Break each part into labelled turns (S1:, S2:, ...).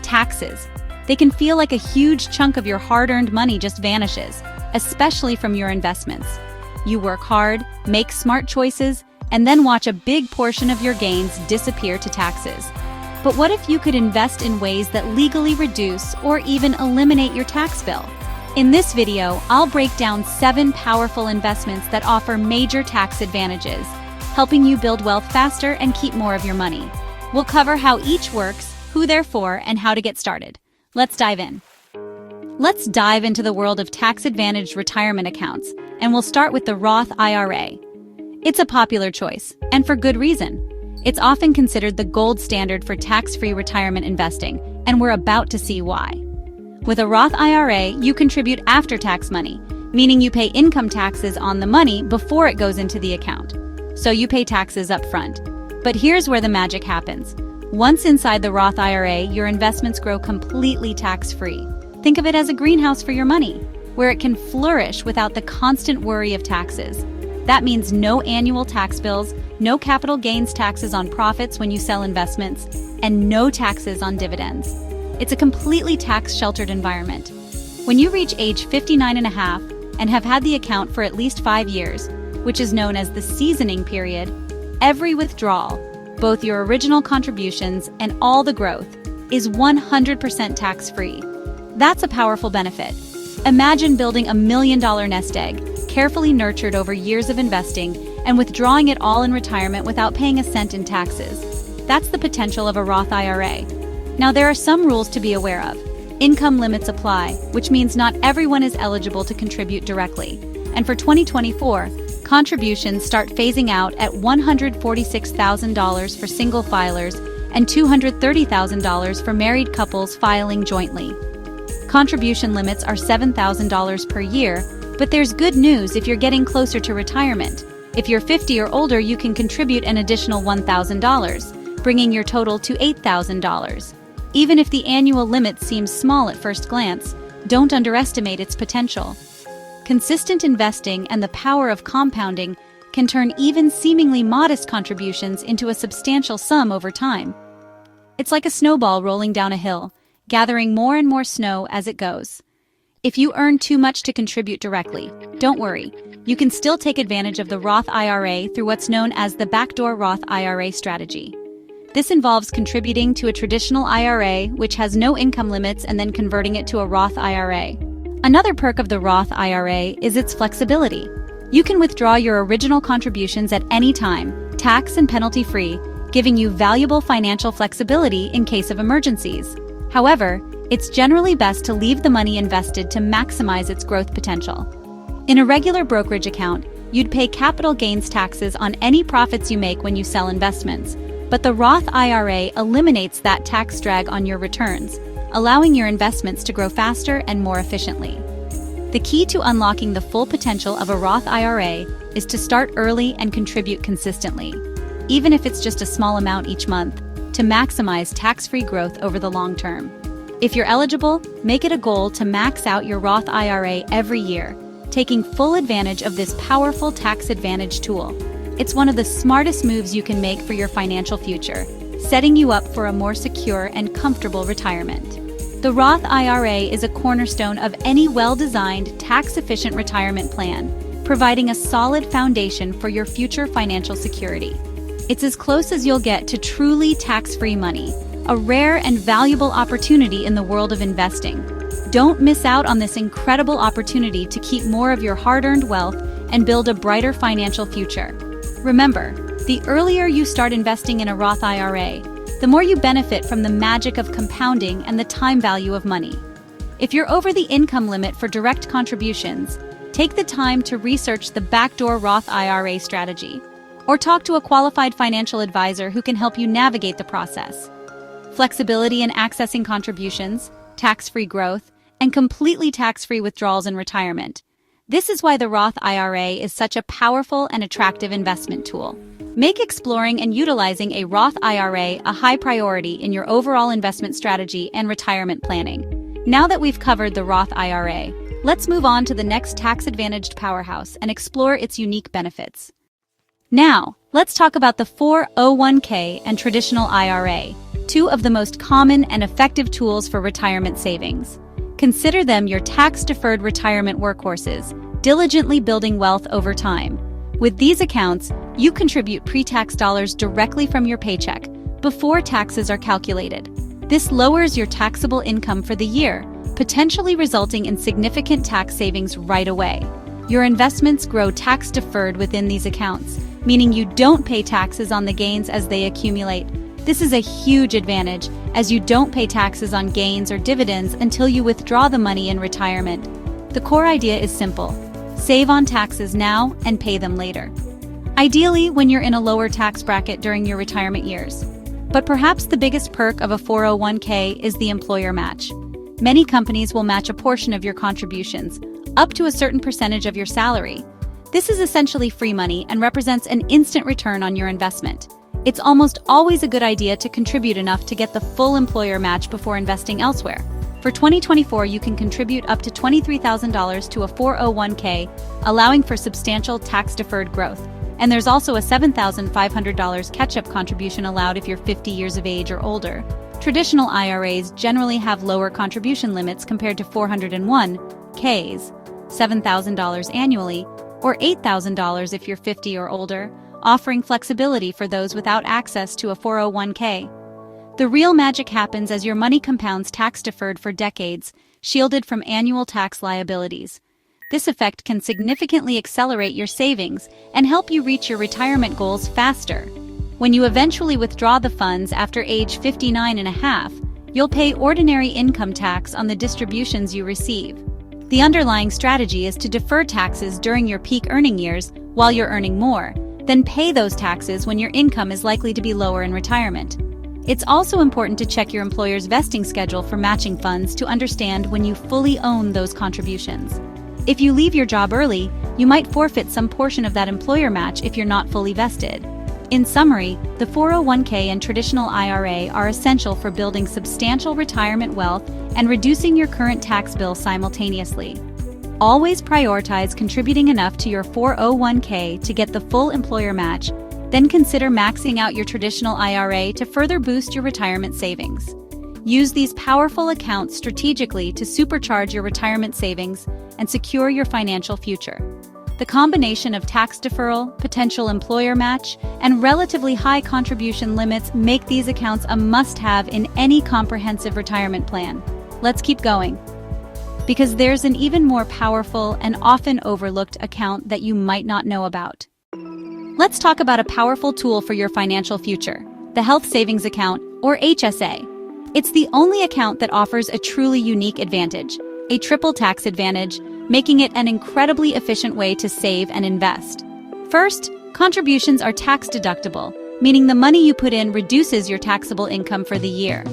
S1: Taxes. They can feel like a huge chunk of your hard-earned money just vanishes, especially from your investments. You work hard, make smart choices, and then watch a big portion of your gains disappear to taxes. But what if you could invest in ways that legally reduce or even eliminate your tax bill? In this video, I'll break down 7 powerful investments that offer major tax advantages, helping you build wealth faster and keep more of your money. We'll cover how each works, who they're for, and how to get started. Let's dive in. Let's dive into the world of tax-advantaged retirement accounts, and we'll start with the Roth IRA. It's a popular choice, and for good reason. It's often considered the gold standard for tax-free retirement investing, and we're about to see why. With a Roth IRA, you contribute after-tax money, meaning you pay income taxes on the money before it goes into the account. So you pay taxes up front. But here's where the magic happens. Once inside the Roth IRA, your investments grow completely tax-free. Think of it as a greenhouse for your money, where it can flourish without the constant worry of taxes. That means no annual tax bills, no capital gains taxes on profits when you sell investments, and no taxes on dividends. It's a completely tax-sheltered environment. When you reach age 59 and a half and have had the account for at least 5 years, which is known as the seasoning period, every withdrawal, both your original contributions and all the growth, is 100% tax-free. That's a powerful benefit. Imagine building $1 million nest egg, carefully nurtured over years of investing, and withdrawing it all in retirement without paying a cent in taxes. That's the potential of a Roth IRA. Now, there are some rules to be aware of. Income limits apply, which means not everyone is eligible to contribute directly. And for 2024, contributions start phasing out at $146,000 for single filers and $230,000 for married couples filing jointly. Contribution limits are $7,000 per year, but there's good news if you're getting closer to retirement. If you're 50 or older, you can contribute an additional $1,000, bringing your total to $8,000. Even if the annual limit seems small at first glance, don't underestimate its potential. Consistent investing and the power of compounding can turn even seemingly modest contributions into a substantial sum over time. It's like a snowball rolling down a hill, gathering more and more snow as it goes. If you earn too much to contribute directly, don't worry. You can still take advantage of the Roth IRA through what's known as the backdoor Roth IRA strategy. This involves contributing to a traditional IRA, which has no income limits, and then converting it to a Roth IRA. Another perk of the Roth IRA is its flexibility. You can withdraw your original contributions at any time, tax and penalty-free, giving you valuable financial flexibility in case of emergencies. However, it's generally best to leave the money invested to maximize its growth potential. In a regular brokerage account, you'd pay capital gains taxes on any profits you make when you sell investments, but the Roth IRA eliminates that tax drag on your returns, allowing your investments to grow faster and more efficiently. The key to unlocking the full potential of a Roth IRA is to start early and contribute consistently, even if it's just a small amount each month, to maximize tax-free growth over the long term. If you're eligible, make it a goal to max out your Roth IRA every year, taking full advantage of this powerful tax advantage tool. It's one of the smartest moves you can make for your financial future, setting you up for a more secure and comfortable retirement. The Roth IRA is a cornerstone of any well-designed, tax-efficient retirement plan, providing a solid foundation for your future financial security. It's as close as you'll get to truly tax-free money, a rare and valuable opportunity in the world of investing. Don't miss out on this incredible opportunity to keep more of your hard-earned wealth and build a brighter financial future. Remember, the earlier you start investing in a Roth IRA, the more you benefit from the magic of compounding and the time value of money. If you're over the income limit for direct contributions, take the time to research the backdoor Roth IRA strategy, or talk to a qualified financial advisor who can help you navigate the process. Flexibility in accessing contributions, tax-free growth, and completely tax-free withdrawals in retirement. This is why the Roth IRA is such a powerful and attractive investment tool. Make exploring and utilizing a Roth IRA a high priority in your overall investment strategy and retirement planning. Now that we've covered the Roth IRA, let's move on to the next tax-advantaged powerhouse and explore its unique benefits. Now, let's talk about the 401k and traditional IRA. two of the most common and effective tools for retirement savings. Consider them your tax-deferred retirement workhorses, diligently building wealth over time. With these accounts, you contribute pre-tax dollars directly from your paycheck before taxes are calculated. This lowers your taxable income for the year, potentially resulting in significant tax savings right away. Your investments grow tax-deferred within these accounts, meaning you don't pay taxes on the gains as they accumulate. This is a huge advantage, as you don't pay taxes on gains or dividends until you withdraw the money in retirement. The core idea is simple: save on taxes now and pay them later. Ideally, when you're in a lower tax bracket during your retirement years. But perhaps the biggest perk of a 401k is the employer match. Many companies will match a portion of your contributions, up to a certain percentage of your salary. This is essentially free money and represents an instant return on your investment. It's almost always a good idea to contribute enough to get the full employer match before investing elsewhere. For 2024, you can contribute up to $23,000 to a 401k, allowing for substantial tax-deferred growth. And there's also a $7,500 catch-up contribution allowed if you're 50 years of age or older. Traditional IRAs generally have lower contribution limits compared to 401ks, $7,000 annually, or $8,000 if you're 50 or older, offering flexibility for those without access to a 401k. The real magic happens as your money compounds tax-deferred for decades, shielded from annual tax liabilities. This effect can significantly accelerate your savings and help you reach your retirement goals faster. When you eventually withdraw the funds after age 59 and a half, you'll pay ordinary income tax on the distributions you receive. The underlying strategy is to defer taxes during your peak earning years while you're earning more, then pay those taxes when your income is likely to be lower in retirement. It's also important to check your employer's vesting schedule for matching funds to understand when you fully own those contributions. If you leave your job early, you might forfeit some portion of that employer match if you're not fully vested. In summary, the 401k and traditional IRA are essential for building substantial retirement wealth and reducing your current tax bill simultaneously. Always prioritize contributing enough to your 401k to get the full employer match, then consider maxing out your traditional IRA to further boost your retirement savings. Use these powerful accounts strategically to supercharge your retirement savings and secure your financial future. The combination of tax deferral, potential employer match, and relatively high contribution limits make these accounts a must-have in any comprehensive retirement plan. Let's keep going, because there's an even more powerful and often overlooked account that you might not know about. Let's talk about a powerful tool for your financial future, the Health Savings Account, or HSA. It's the only account that offers a truly unique advantage, a triple tax advantage, making it an incredibly efficient way to save and invest. First, contributions are tax-deductible, meaning the money you put in reduces your taxable income for the year.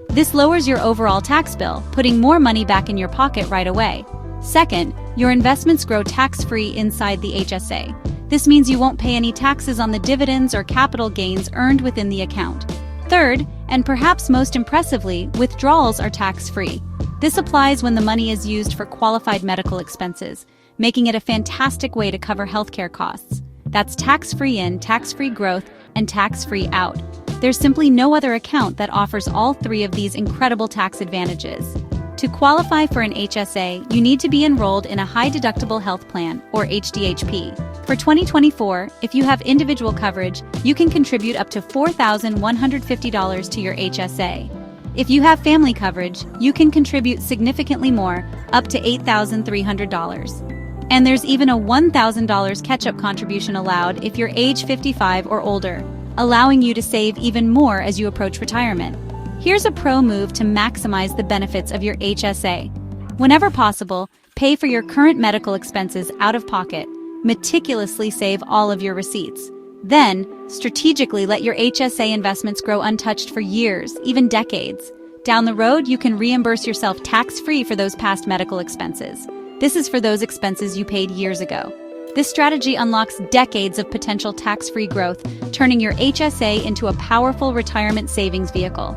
S1: This lowers your overall tax bill, putting more money back in your pocket right away. Second, your investments grow tax-free inside the HSA. This means you won't pay any taxes on the dividends or capital gains earned within the account. Third, and perhaps most impressively, withdrawals are tax-free. This applies when the money is used for qualified medical expenses, making it a fantastic way to cover healthcare costs. That's tax-free in, tax-free growth, and tax-free out. There's simply no other account that offers all three of these incredible tax advantages. To qualify for an HSA, you need to be enrolled in a high-deductible health plan, or HDHP. For 2024, if you have individual coverage, you can contribute up to $4,150 to your HSA. If you have family coverage, you can contribute significantly more, up to $8,300. And there's even a $1,000 catch-up contribution allowed if you're age 55 or older, allowing you to save even more as you approach retirement. Here's a pro move to maximize the benefits of your HSA. Whenever possible, pay for your current medical expenses out of pocket. Meticulously save all of your receipts. Then, strategically let your HSA investments grow untouched for years, even decades. Down the road, you can reimburse yourself tax-free for those past medical expenses. This is for those expenses you paid years ago. This strategy unlocks decades of potential tax-free growth, turning your HSA into a powerful retirement savings vehicle.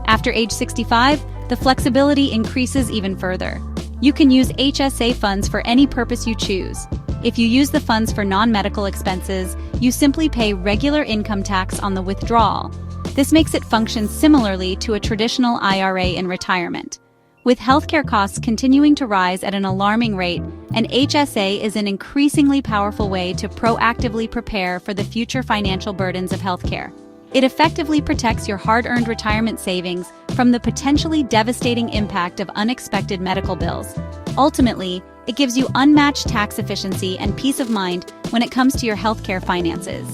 S1: After age 65, the flexibility increases even further. You can use HSA funds for any purpose you choose. If you use the funds for non-medical expenses, you simply pay regular income tax on the withdrawal. This makes it function similarly to a traditional IRA in retirement. With healthcare costs continuing to rise at an alarming rate, an HSA is an increasingly powerful way to proactively prepare for the future financial burdens of healthcare. It effectively protects your hard-earned retirement savings from the potentially devastating impact of unexpected medical bills. Ultimately, it gives you unmatched tax efficiency and peace of mind when it comes to your healthcare finances.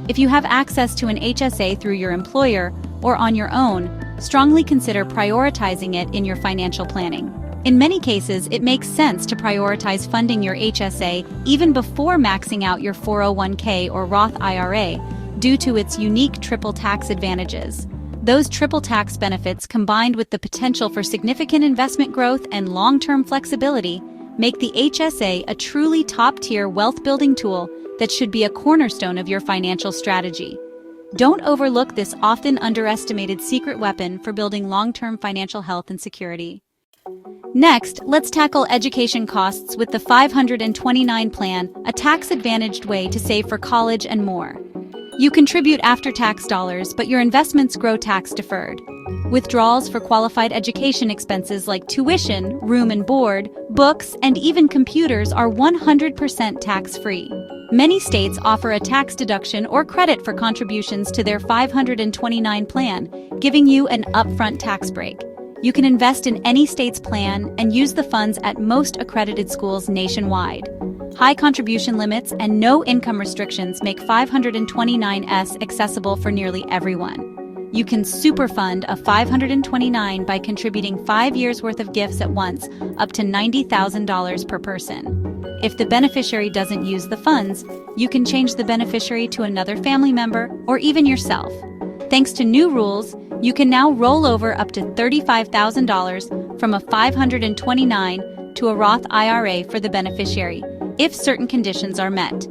S1: If you have access to an HSA through your employer or on your own, strongly consider prioritizing it in your financial planning. In many cases, it makes sense to prioritize funding your HSA even before maxing out your 401k or Roth IRA due to its unique triple tax advantages. Those triple tax benefits, combined with the potential for significant investment growth and long-term flexibility, make the HSA a truly top-tier wealth-building tool that should be a cornerstone of your financial strategy. Don't overlook this often underestimated secret weapon for building long-term financial health and security. Next, let's tackle education costs with the 529 plan, a tax-advantaged way to save for college and more. You contribute after-tax dollars, but your investments grow tax-deferred. Withdrawals for qualified education expenses like tuition, room and board, books, and even computers are 100% tax-free. Many states offer a tax deduction or credit for contributions to their 529 plan, giving you an upfront tax break. You can invest in any state's plan and use the funds at most accredited schools nationwide. High contribution limits and no income restrictions make 529S accessible for nearly everyone. You can superfund a 529 by contributing 5 years' worth of gifts at once, up to $90,000 per person. If the beneficiary doesn't use the funds, you can change the beneficiary to another family member or even yourself. Thanks to new rules, you can now roll over up to $35,000 from a 529 to a Roth IRA for the beneficiary, if certain conditions are met.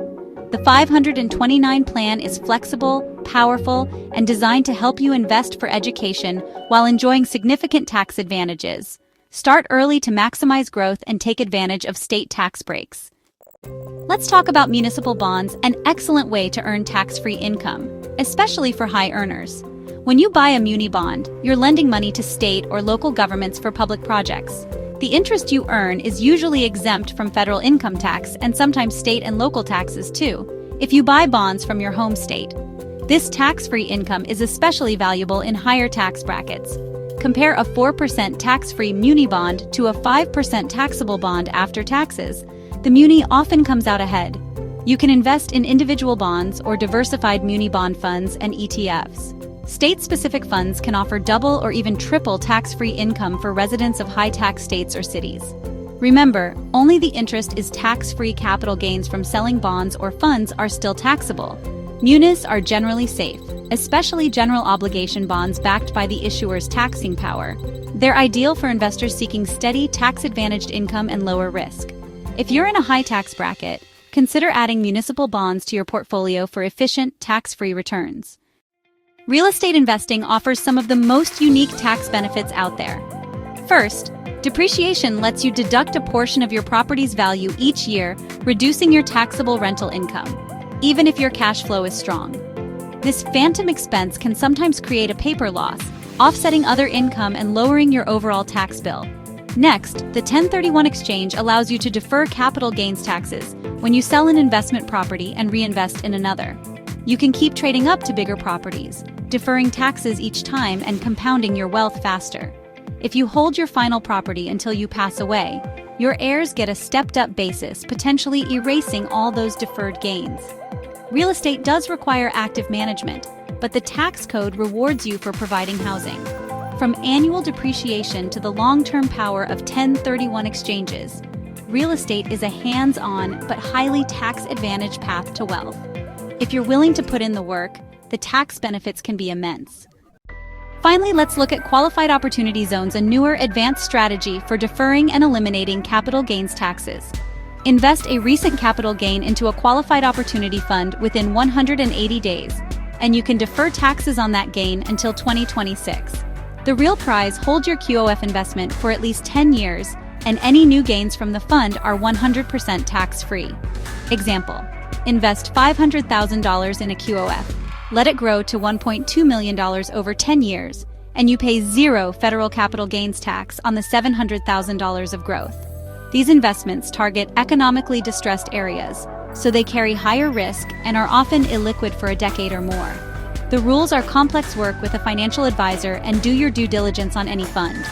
S1: The 529 plan is flexible, powerful, and designed to help you invest for education while enjoying significant tax advantages. Start early to maximize growth and take advantage of state tax breaks. Let's talk about municipal bonds, an excellent way to earn tax-free income, especially for high earners. When you buy a muni bond, you're lending money to state or local governments for public projects. The interest you earn is usually exempt from federal income tax and sometimes state and local taxes too, if you buy bonds from your home state. This tax-free income is especially valuable in higher tax brackets. Compare a 4% tax-free muni bond to a 5% taxable bond after taxes. The muni often comes out ahead. You can invest in individual bonds or diversified muni bond funds and ETFs. State-specific funds can offer double or even triple tax-free income for residents of high-tax states or cities. Remember, only the interest is tax-free. Capital gains from selling bonds or funds are still taxable. Munis are generally safe, especially general obligation bonds backed by the issuer's taxing power. They're ideal for investors seeking steady, tax-advantaged income and lower risk. If you're in a high-tax bracket, consider adding municipal bonds to your portfolio for efficient, tax-free returns. Real estate investing offers some of the most unique tax benefits out there. First, depreciation lets you deduct a portion of your property's value each year, reducing your taxable rental income, even if your cash flow is strong. This phantom expense can sometimes create a paper loss, offsetting other income and lowering your overall tax bill. Next, the 1031 exchange allows you to defer capital gains taxes when you sell an investment property and reinvest in another. You can keep trading up to bigger properties, deferring taxes each time and compounding your wealth faster. If you hold your final property until you pass away, your heirs get a stepped-up basis, potentially erasing all those deferred gains. Real estate does require active management, but the tax code rewards you for providing housing. From annual depreciation to the long-term power of 1031 exchanges, real estate is a hands-on but highly tax-advantaged path to wealth. If you're willing to put in the work, the tax benefits can be immense. Finally, let's look at qualified opportunity zones, a newer, advanced strategy for deferring and eliminating capital gains taxes. Invest a recent capital gain into a qualified opportunity fund within 180 days, and you can defer taxes on that gain until 2026. The real prize: hold your QOF investment for at least 10 years, and any new gains from the fund are 100% tax-free. Example: invest $500,000 in a QOF, Let it grow to $1.2 million over 10 years, and you pay zero federal capital gains tax on the $700,000 of growth. These investments target economically distressed areas, so they carry higher risk and are often illiquid for a decade or more. The rules are complex work with a financial advisor, and do your due diligence on any fund.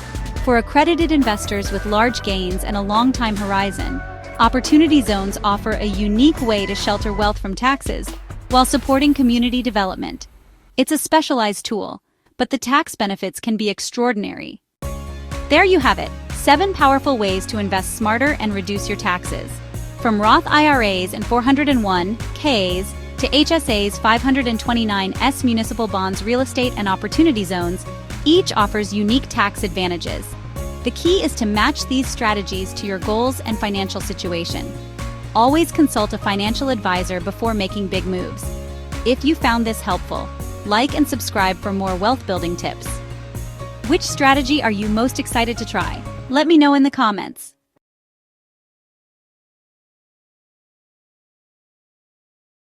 S1: For accredited investors with large gains and a long time horizon, Opportunity Zones offer a unique way to shelter wealth from taxes while supporting community development. It's a specialized tool, but the tax benefits can be extraordinary. There you have it, 7 powerful ways to invest smarter and reduce your taxes. From Roth IRAs and 401(k)s to HSA's 529(s) Municipal Bonds, Real Estate, and Opportunity Zones, each offers unique tax advantages. The key is to match these strategies to your goals and financial situation. Always consult a financial advisor before making big moves. If you found this helpful, like and subscribe for more wealth-building tips. Which strategy are you most excited to try? Let me know in the comments.